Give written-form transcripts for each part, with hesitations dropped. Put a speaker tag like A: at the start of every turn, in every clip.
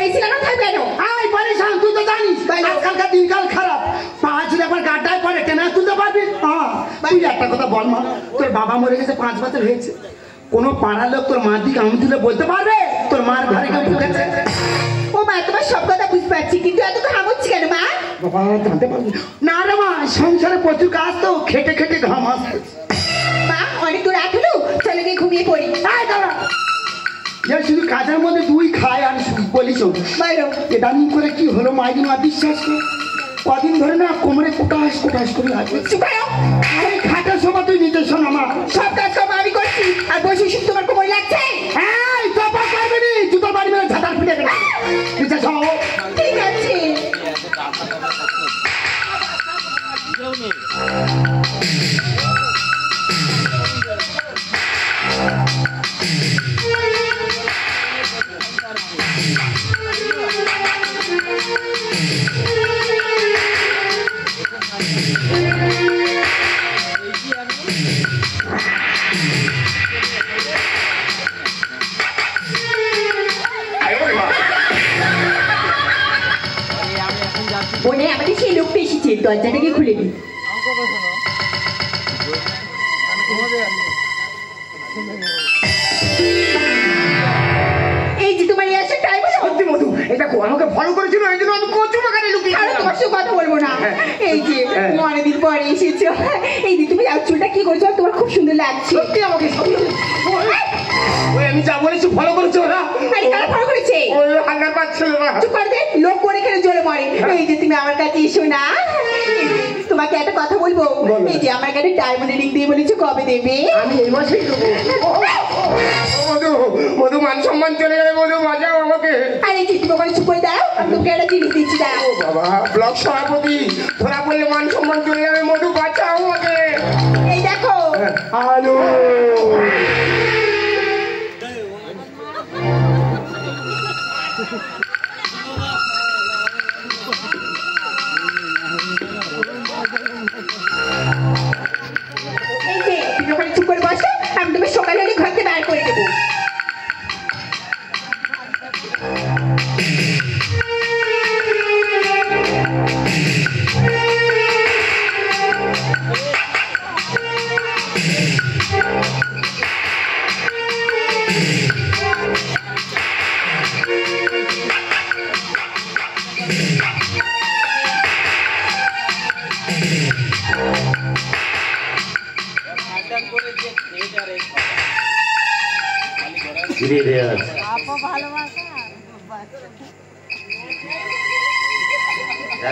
A: AC লাগানো থাকবে কেন?
B: আই পরেশান, তুই তো জানিস আজকালকার দিনকাল খারাপ। পা যদি একবার গাড্ডায় পড়ে টেনে তুলতে পারবি? তুই একটা কথা বল মা, তোর বাবা মরে গেছে 5 বছর হয়েছে, কোনো পাড়ার লোক তোর মার দিকে আমি তুলে বলতে পারবে তোর মার ঘরে কেউ ঢুকেছে?
A: ও মা, তোমার সব কথা বুঝতে পারছি, কিন্তু এত ঘাম হচ্ছে কেন মা?
B: বাবা জানতে পারবি না রে মা, সংসারে প্রচুর কাজ তো, খেটে খেটে ঘাম আসছে।
A: মা অনেক দূর আঠলো, চলে গিয়ে ঘুমিয়ে পড়ি।
B: শুধু কাজের মধ্যে দুই খায় আর বলিস এটা নিয়ে করে কি হলো মাইদিন মা, বিশ্বাস কর কদিন ধরে না কোমরে কোটাস কোটাস করে লাগবে। খাটার সময় তুই নিজে শোন, আমার
A: সব কাজ সব আমি করছি, আর বসে শুধু তোমার কোমরে লাগছে।
B: হ্যাঁ চাপা করবে নি, জুতোর বাড়ি মেরে ঝাঁটার ফিটে গেল। বিশ্বাস হও?
A: ঠিক আছে। মনে আমাদের সেই লোকটা এসেছে, দরজাটাকে খুলে দিই। এই যে তোমার আসার টাইম হলো।
B: সত্যি মধু, এটা আমাকে ফলো করেছিল, এই জন্য আমি কচু বাগানে লুকিয়ে
A: তোমার সঙ্গে কথা বলবো না। এই যে তুমি অনেকদিন পরে এসেছো, এই যে তুমি চুলটা কি করছো, তোমার খুব সুন্দর লাগছে।
B: সত্যি আমাকে আমি যা বলেছি ফলো করেছো ওরা?
A: আরে কারা ফলো করেছে?
B: ওই হাঙ্গার পাচ্ছিল না।
A: চুপ করে দে, লোক করে খেলে জোরে মরে। এই যে তুমি আমার কাছে এসো না, তোমাকে একটা কথা বলবো। এই যে আমার কাছে ডায়মন্ড রিং দিয়ে বলেছো, কবে দেবে?
B: আমি এই মাসেই দেবো। মধু মধু, মান সম্মান চলে যাবে মধু, বাঁচাও আমাকে।
A: আরে চিঠি ওখানে চুপ করে দাও, আমি তোকে একটা জিনিস দিচ্ছি। দাও
B: বাবা, ব্লক সভাপতি ধরা পড়লে মান সম্মান চলে যাবে মধু, বাঁচাও আমাকে।
A: এই দেখো।
B: হ্যালো
A: এই যে তুমি ওখানে চুপ করে বসো, আমি তোমার সকালে হলে ঘর থেকে বের করে দেবো।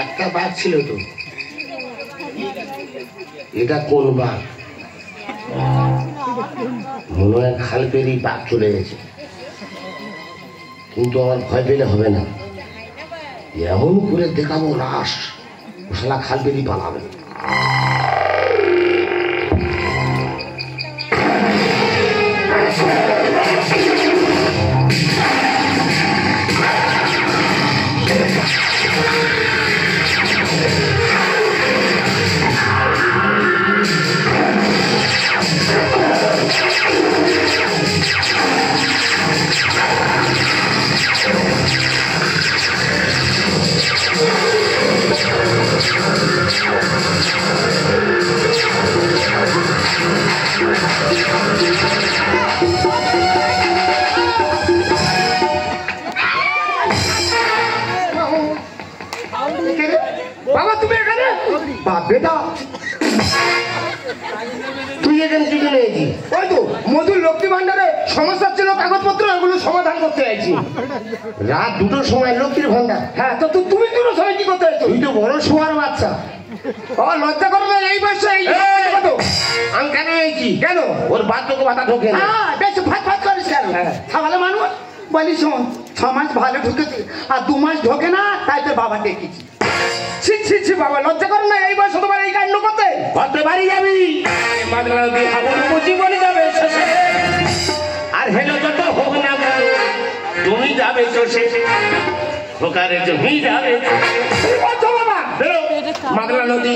C: একটা বাঘ ছিল তো, এটা কোন বাঘ? মনে হয় খাল পেরিয়ে বাঘ চলে গেছে, কিন্তু আমার ভয় পেলে হবে না, এমন করে দেখাবো লাশ, ও শালা খাল পেরিয়ে পালাবে।
B: বাবা তুমি এখানে?
C: বেটা তুই এখানে কি জন্য এসেছি?
B: ওই তো মধুর লক্ষ্মী ভান্ডারে সমস্যা ছিল, কাগজপত্র এগুলো সমাধান করতে চাইছি।
C: রাত 2টোর সময় লক্ষ্মীর ভান্ডার?
B: হ্যাঁ, তো তুমি দুটো সময় কি করতে চাইছো?
C: তুই তো বড় শোয়ার বাচ্চা,
B: লজ্জা করবে এই বয়সে?
C: আমি কেন এসেছি?
B: কেন?
C: ওর বাচ্চাকে বাতা ঢোকে না।
B: বেশ ফাট ফাট করিস কেন? তাহলে মানুষ বলি শোন, 6 মাস ভালো ঢুকেছে আর 2 মাস ঢোকে না, তাই তোর বাবা ডেকেছি। ছি ছি ছি বাবা, লজ্জা করে না এই বয়সে তোমার এই কাণ্ড করতে?
C: ঘরতে বাড়ি যাবি, মাদলা নদী হাবুর মুচি বলে যাবে শেষে, আর হেলো যত হোক না তুমি যাবে চষে, হোকারে জমি যাবে মাদলা নদী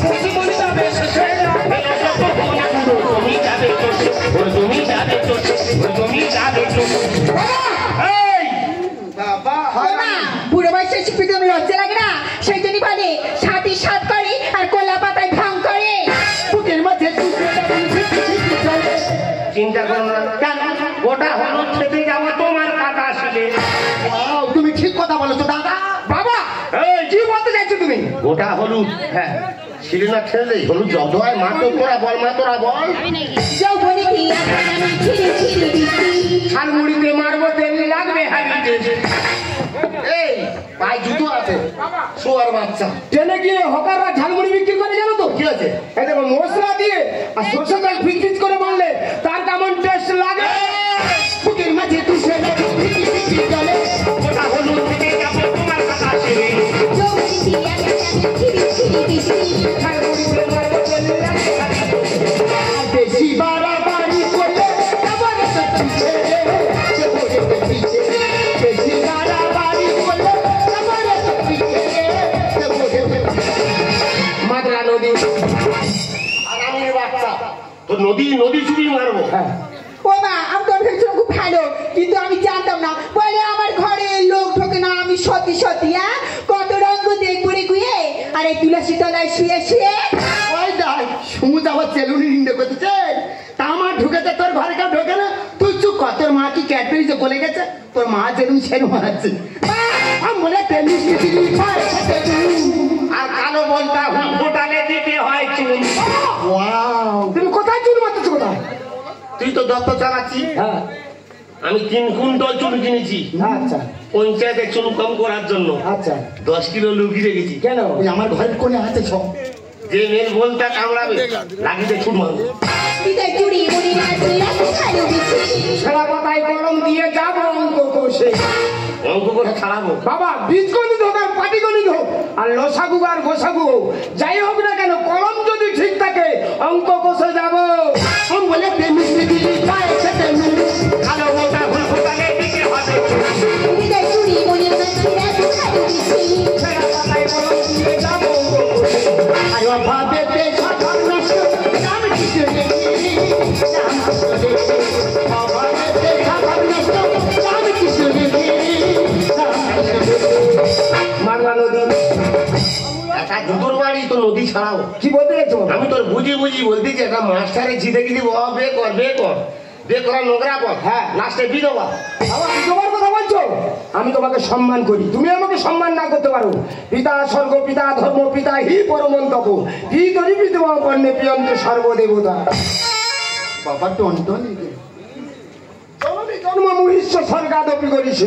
C: মুচি বলে যাবে শেষে, হেলো যত হোক না তুমি যাবে চষে, তুমি যাবে চষে, তুমি যাবে চষে। এই চিন্তা করো না।
B: কেন?
C: গোটা হলুদ খেতে যাবো তোমার কাটা আসলে।
B: ওয়াও, তুমি ঠিক কথা বলেছো দাদা।
C: বাবা
B: এই কি বলতে চাইছো তুমি?
C: গোটা হলুদ, হ্যাঁ ছিঁড়ে না খেলে হলুদ জব্দ হয়। মা তো তোরা বল, মা তোরা বল।
A: যৌবনে কি আমি ছিঁড়ে ছিঁড়ে দিচ্ছি।
C: ঝালমুড়িতে মারবো তেল লাগবে হাবিতে। এই পায়ে জুতো আছে শোয়ার বাচ্চা।
B: ট্রেনে গিয়ে হকাররা ঝালমুড়ি বিক্রি করে, জানো তো?
C: কি আছে?
B: এই দেখো মশলা দিয়ে আর সরষে তেল ফিট ফিট করে মারলে তার কেমন টেস্ট লাগে। বুকের মাঝে তুষে চলে
C: গোটা হলুদ খেতে যাবো তোমার কাটা আসলে।
A: যৌবনে কি আমি ছিঁড়ে ছিঁড়ে দিচ্ছি।
B: ঝালমুড়িতে মারবো তেল লাগবে হাবিতে। বেশি বাড়াবাড়ি করলে আবার একটা পিছে সে পড়ে পিছে। বেশি বাড়াবাড়ি করলে আবার একটা পিছে সে পড়ে পিছে। মাদরা নদী
C: আরামের বাচ্চা তো নদী চুরি মারবো।
A: ও মা, আমি তোর ভেবেছিলাম খুব ভালো, কিন্তু আমি জানতাম না বলে আমার ঘরে লোক ঢোকে না। আমি সত্যি সত্যি কত রঙ দেখবো রে গুয়ে। আর এই তুলসী তলায় শুয়ে শুয়ে
B: ওই দেখ সমুদ্র আবার চেলুনি নিন্দে করতেছে। তা আমার ঢুকেছে, তোর ঘরে কেউ ঢোকে না। তুই চুপ কর, তোর মা কি ক্যাডবেরি যে গলে গেছে? তোর মা যেরকম ছেড়ে মারাচ্ছে। মনে টেনিস
C: আর কালো বলতা হোটালে দিতে হয় চুন।
B: তুমি কোথায় চুল মারতেছো? কোথায়?
C: তুই তো দত্ত চালাচ্ছি।
B: হ্যাঁ
C: আমি 3 কুইন্টাল চুন কিনেছি
B: আচ্ছা
C: পঞ্চায়েতে চুন কম করার জন্য।
B: আচ্ছা
C: 10 কিলো লুকিয়ে রেখেছি।
B: কেন? ওই আমার ঘরের কোণে আছে সব।
C: যে মেল বলতা কামড়াবে লাগিতে ছুট মারবো।
A: হৃদয় চুরি মুড়ি নাচি রাখি খালো দিচ্ছি।
B: সারা কথায় কলম দিয়ে যাবো অঙ্ক কষে।
C: অঙ্ক করে ছাড়াবো।
B: বাবা বীজ গণিত হোক আর পাটি গণিত হোক আর লসাগু আর গোসাগু হোক, যাই হোক না কেন কলম যদি ঠিক থাকে অঙ্ক কষে যাবো। আমি বলে
C: কালো বলতা ভুল হোটালে দিতে হবে।
A: হৃদয় চুরি মুড়ি নাচি রাখি খালো দিচ্ছি।
B: সারা কথায় কলম দিয়ে যাবো অঙ্ক কষে। আর ভাবে সাধারণ নষ্ট আমি কিছু নেই। মারলা নদী
C: একটা দুটোর বাড়ি তো নদী ছাড়াও।
B: কি বলতে গেছো?
C: আমি তোর বুঝি বলতেছি একটা মাস্টারে জিতে গেছি বে করা নোংরা পথ।
B: হ্যাঁ।
C: লাস্টে বিধবা।
B: বাবা তুমি তোমার কথা বলছো? আমি তোমাকে সম্মান করি, তুমি আমাকে সম্মান না করতে পারো। পিতা স্বর্গ, পিতা ধর্ম, পিতা হি পরমন্তপ, হি তরি বিধবা কর্ণে প্রিয়ন্ত সর্বদেবতা। বাবা টনটন জন্ম মহিষ্য স্বর্গাদপি করিস।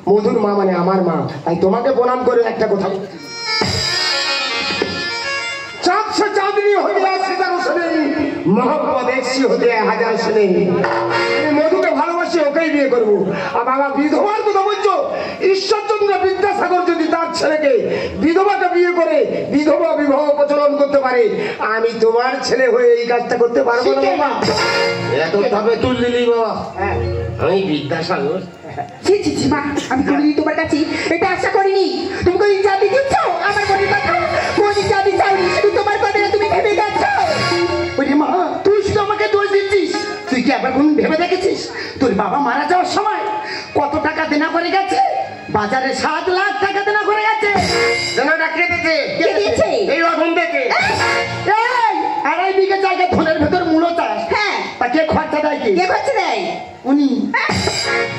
B: মধুর মা মানে আমার মা, তাই তোমাকে প্রণাম করে একটা কথা বলছি। চাঁদ সে চাঁদনি হইয়া সেটারও শোনে, মহব্বত একশি হতে 1000 শোনে। আমি মধুকে ভালোবাসি, ওকেই বিয়ে করবো। আর বাবা বিধবার কথা বলছো? ঈশ্বরচন্দ্র বিদ্যাসাগর যদি তার ছেলেকে বিধবাকে বিয়ে করে বিধবা বিবাহ প্রচলন করতে পারে, আমি তোমার ছেলে হয়ে এই কাজটা করতে পারবো না বাবা।
C: এত তবে তুল দিলি বাবা।
B: হ্যাঁ
C: আমি বিদ্যাসাগর।
A: ছি ছি ছি মা, আমি কোনোদিন তোমার কাছে এটা আশা করিনি। তুমি কোনোদিন জানতে দিচ্ছ আমার মনের কথা? কোনোদিন জানতে চাওনি, শুধু তোমার কথাটা তুমি ভেবে যাচ্ছ।
B: ওরে মা, তুই শুধু আমাকে দোষ দিচ্ছিস। তুই কি একবার কোন ভেবে দেখেছিস তোর বাবা মারা যাওয়ার সময় কত টাকা দেনা করে গেছে? বাজারে 7 লাখ টাকা দেনা করে গেছে।
C: দেনাটা কে দিতে?
A: কে দিয়েছে?
C: এই রকম দেখে।
B: এই 2.5 বিঘা জায়গা ধনের ভেতর মূলো চাষ।
A: হ্যাঁ।
B: তা কে খরচা দেয়?
A: কে করছে দেয়?
B: উনি।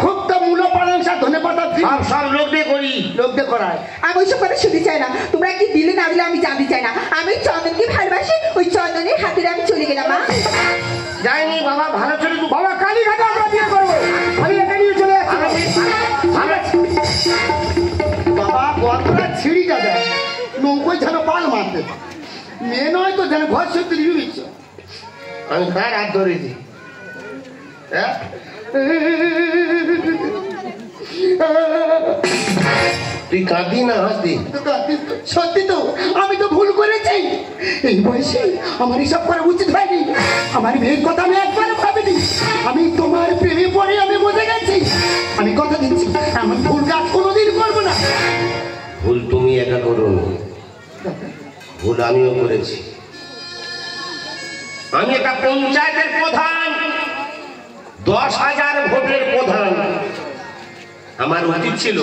B: খুব তো মূলো পালং শাক ধনে পাতা
C: সব লোক দিয়ে করি।
B: লোক দিয়ে করায়।
A: আমি ওইসব কথা শুনতে চাই না। তোমরা কি দিলে না দিলে আমি জানতে চাই না। আমি চন্দনকে ভালোবাসি, ওই চন্দনের হাতে আমি চলে গেলাম। মা
C: যাইনি বাবা, ভালো চলে
B: বাবা কালীঘাটে আমরা বিয়ে করবো। আমি একা নিয়ে চলে যাচ্ছি। বাবা কতটা ছিঁড়িটা দেয়, নৌকোয় যেন পাল মারতে। মেয়ে নয় তো যেন ঘর সত্যি নিবিচ্ছ।
C: আমি কার হাত ধরেছি? হ্যাঁ তুই কাঁদি না হাসতি?
B: সত্যি তো, আমি তো ভুল করেছি। এই বয়সে আমার হিসাব করা উচিত হয়নি। আমার মেয়ের কথা আমি একবারও ভাবিনি। আমি তোমার প্রেমে পড়ে আমি বুঝে গেছি। আমি কথা দিচ্ছি আমার ভুল কাজ কোনোদিন করবো না।
C: ভুল তুমি একা করোনি, ভুল আমিও করেছি। আমি একটা পঞ্চায়েতের প্রধান, 10,000 ভোটের প্রধান। আমার উচিত ছিল